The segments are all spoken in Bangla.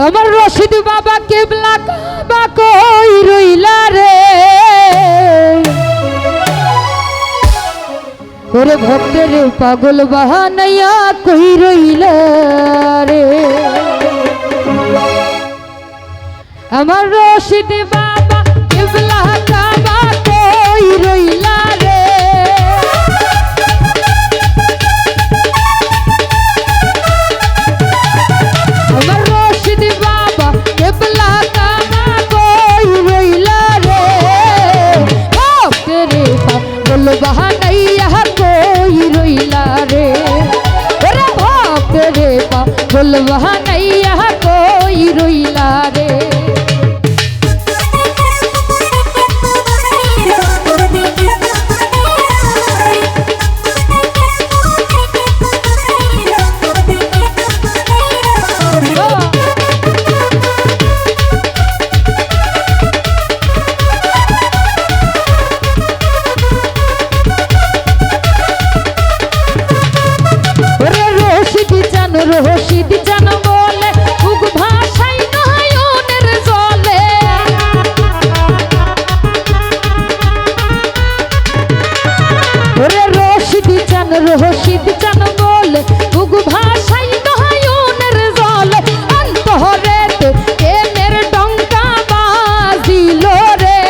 আমার রশিদ বাবা কেবলা কাবা কই রইলা রে, ওরে ভক্তের পাগল বাহানাইয়া কই রইলা রে। আমার রশিদ বাবা কেবলা কাবা কই রইলা রে, আমার রশিদ বাবা কেবলা কাবা কই রইলা রে, ভক্তের পাগল বাহানাইয়া কই রইলা রে, ওরে ভক্তের পাগল বাহানাইয়া কই রইলা রে। রশিদ জান বলে উগ ভাষাই নয়নের জলে, ওরে রশিদ জান বলে উগ ভাষাই নয়নের জলে, অন্তরেতে প্রেমের ডঙ্কা বাজিল রে,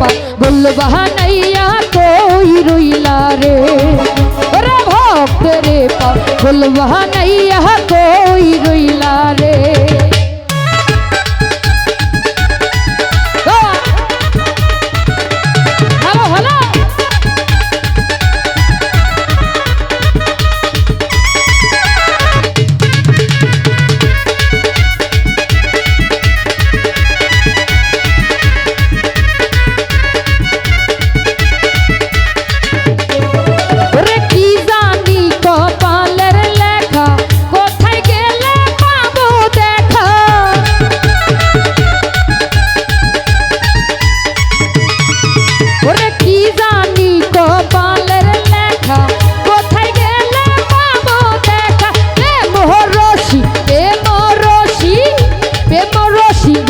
পাগল বাহানাইয়া কই রইলা রে, ওরে ভক্তের পাগল বাহানাইয়া কই রইলা রে। ভালো ভালো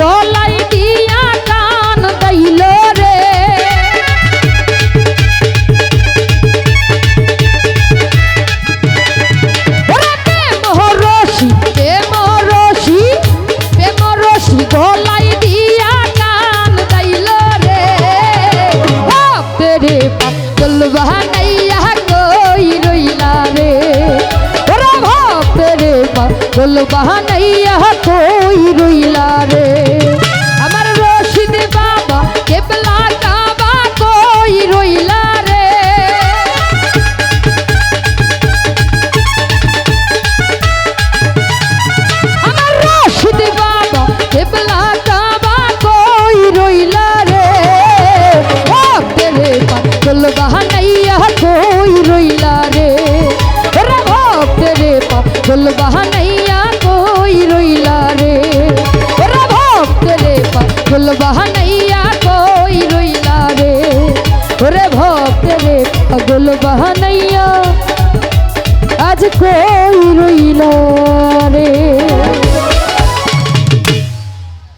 গলাই দিয়া কান দাইল রে, প্রেমরসি গলাই দিয়া কান দাইল রে, ভক্তের পাগল বাহানাইয়া কই রইলা রে, ওরে ভক্তের পাগল বাহানাইয়া কই রইলা রে। আমার রশিদ বাবা কেবলা কাবা কই রইলা রে, আমার রশিদ বাবা কেবলা কাবা কই রইলা রে, ভক্তের পাগল বাহানাইয়া কই রইলা রে, ওরে ভক্তের পাগল বাহানাইয়া কই রইলা রে, ওরে ভক্তের পাগল বাহানাইয়া কই রইলা রে, ওরে ভক্তের পাগল বাহানাইয়া আজ কই রইলা রে।